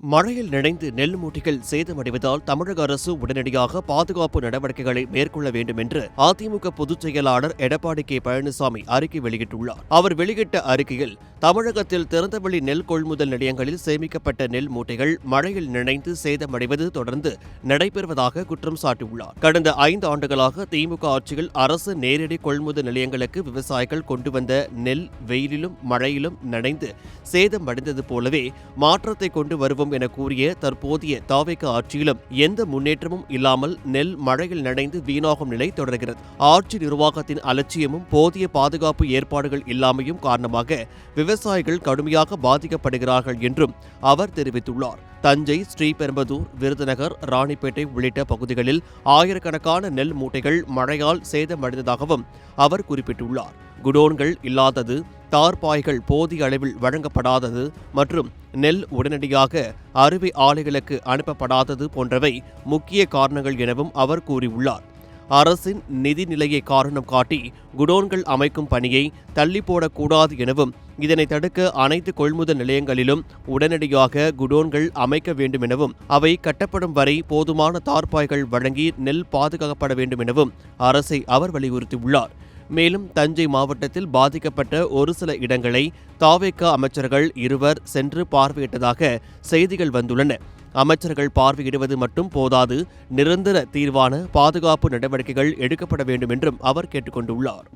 மழையில் நனைந்து நெல் மூட்டைகள் சேதமடைவதால் தமிழக அரசு உடனடியாக பாதுகாப்பு நடவடிக்கைகளை மேற்கொள்ள வேண்டும் என்று அதிமுக பொதுச் செயலாளர் எடப்பாடி கே பழனிசாமி அறிக்கை வெளியிட்டுள்ளார். அவர் வெளியிட்ட அறிக்கையில் தமிழகத்தில் திறந்தவெளி நெல் கொள்முதல் நிலையங்களில் சேமிக்கப்பட்ட நெல் மூட்டைகள் மழையில் நனைந்து சேதமடைவது தொடர்ந்து நடைபெறுவதாக குற்றம் சாட்டியுள்ளார். கடந்த 5 ஆண்டுகளாக திமுக ஆட்சியில் அரசு நேரடி கொள்முதல் நிலையங்களுக்கு விவசாயிகள் கொண்டு வந்த நெல் வெயிலிலும் மழையிலும் நனைந்து சேதமடைந்தது போலவே மாற்றத்தை கொண்டு வருவோம் என கூறிய தற்போதைய தாவேக ஆட்சியிலும் எந்த முன்னேற்றமும் இல்லாமல் நெல் மழையில் நனைந்து வீணாகும் நிலை தொடர்கிறது. ஆட்சி நிர்வாகத்தின் அலட்சியமும் போதிய பாதுகாப்பு ஏற்பாடுகள் இல்லாமையும் காரணமாக விவசாயிகள் கடுமையாக பாதிக்கப்படுகிறார்கள் என்றும் அவர் தெரிவித்துள்ளார். தஞ்சை, ஸ்ரீபெரும்புதூர், விருதுநகர், ராணிப்பேட்டை உள்ளிட்ட பகுதிகளில் ஆயிரக்கணக்கான நெல் மூட்டைகள் மழையால் சேதமடைந்ததாகவும் அவர் குறிப்பிட்டுள்ளார். குடோன்கள் இல்லாதது, தார்பாய்கள் போதிய அளவில் வழங்கப்படாதது மற்றும் நெல் உடனடியாக அறுவை ஆலைகளுக்கு அனுப்பப்படாதது போன்றவை முக்கிய காரணங்கள் எனவும் அவர் கூறியுள்ளார். அரசின் நிதி நிலையை காரணம் காட்டி குடோன்கள் அமைக்கும் பணியை தள்ளி போடக்கூடாது எனவும் இதனை தடுக்க அனைத்து கொள்முதல் நிலையங்களிலும் உடனடியாக குடோன்கள் அமைக்க வேண்டும் எனவும் அவை கட்டப்படும் வரை போதுமான தார்பாய்கள் வழங்கி நெல் பாதுகாக்கப்பட வேண்டும் எனவும் அரசை அவர் வலியுறுத்தியுள்ளார். மேலும் தஞ்சை மாவட்டத்தில் பாதிக்கப்பட்ட ஒரு சில இடங்களை தாவேக அமைச்சர்கள் 2 சென்று பார்வையிட்டதாக செய்திகள் வந்துள்ளன. அமைச்சர்கள் பார்வையிடுவது மட்டும் போதாது, நிரந்தர தீர்வான பாதுகாப்பு நடவடிக்கைகள் எடுக்கப்பட வேண்டும் என்றும் அவர் கேட்டுக் கொண்டுள்ளார்.